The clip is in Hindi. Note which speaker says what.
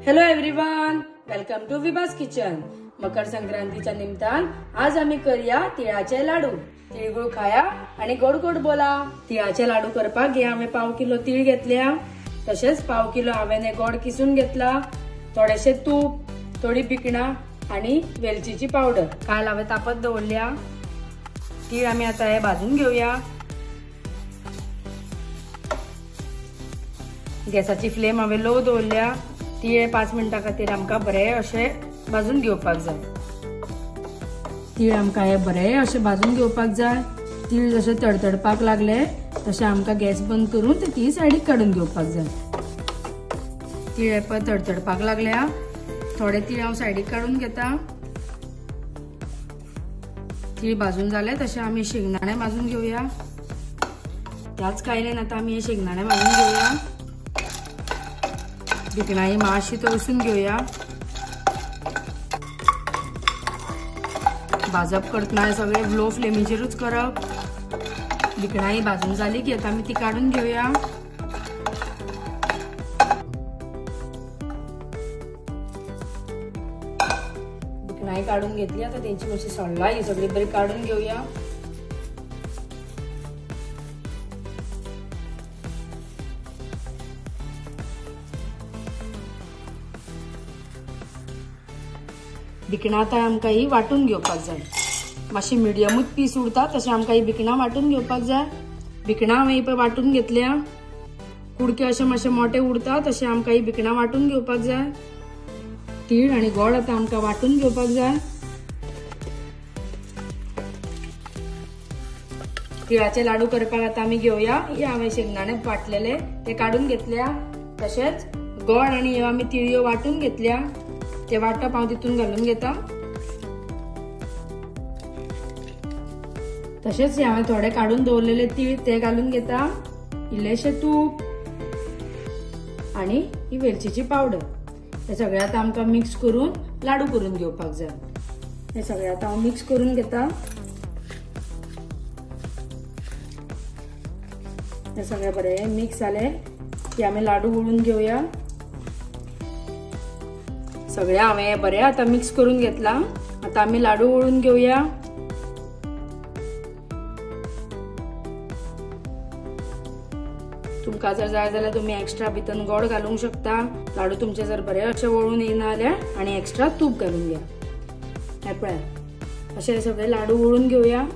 Speaker 1: Hello everyone, welcome to Vibhas kitchen. मकर संक्रांतीच्या निमतान आज आम्ही करूया तिळाचे लाडू। तिळगुळ खाया आणि गोड गोड बोला। तिळाचे लाडू करपाक हे हांवें पाव किलो तीळ घेतल्या, तसेच पाव किलो हांवें गोड किसून घेतला, थोडेशे तूप, थोडी भिकणा आणि वेलचीची पावडर काल हांवें तापत दवरल्या। तीळ आम्ही आता हे भाजून घेऊया। गॅसाची फ्लेम हांवें लो दवरल्या। तीळ 5 मिनिटां खातीर आमकां बरे अशे भाजून घेवपाक जाय। तीळ आमकां हे बरे अशे भाजून घेवपाक जाय। तीळ जशे तडतडपाक लागले तशे आमकां गॅस बंद करून ते तीळ सायडीक काडून घेवपाक जाय। तीळ हे पळय तडतडपाक लागल्या, थोडे तीळ हांव सायडीक काडून घेता। तीळ भाजून जाले तशे आमी शेंगदाणे भाजून घेऊया। त्याच कायलेन आता आमी हे शेंगदाणे भाजून घेऊया। भिकणाई मातशी तळसून घेऊया। भाजप करतना सगळे लो फ्लेमीचेरूच करप। भिकणाई भाजून जाली की आता आमी ती काढून घेऊया। भिकणाई काढून घेतली, आता त्यांची मातशी सोडला ही सगळी बरी काढून घेऊया। भिकणा आता आमकां ही वाटून घेवपाक जाय। मातशी मिडियमूच पीस उरता तशें आमकां ही भिकणा वाटून घेवपाक जाय। भिकणा हांवें पळय वाटून घेतल्या। कुडके अशे मातशे मोठे उरता तशें आमकां ही भिकणा वाटून घेवपाक जाय। तीळ आनी गोड आता आमकां वाटून घेवपाक जाय। तिळाचे लाडू करपाक आता आमी घेवया। हे हांवें शेंगदाणे वाटलेले ते काढून घेतल्या, तशेंच गोड आनी ह्यो आमी तिळयो वाटून घेतल्या। ते वाटप हांव तितून घालून घेता। तसेच हांवें थोडे काढून दवरलेले तीळ ते घालून घेता। इल्लेशे तूप आणि ही वेलचीची पावडर हे सगळे आता आमकां मिक्स करून लाडू करून घेवपाक जाय। हे सगळे आता हांव मिक्स करून घेता। हे सगळे बरे मिक्स जाले की आमी लाडू वळून घेऊया। सगळे हांवें बरे आता मिक्स करून घेतला। आता आमी लाडू वळून घेऊया। तुमकां जर जाय जाल्यार तुमी एक्स्ट्रा भितर गोड घालूंक शकता। लाडू तुमचे जर बरे अशे वळून येना जाल्यार आनी एक्स्ट्रा तूप घालून घ्या। हे पळय अशे सगळे लाडू वळून घेऊया।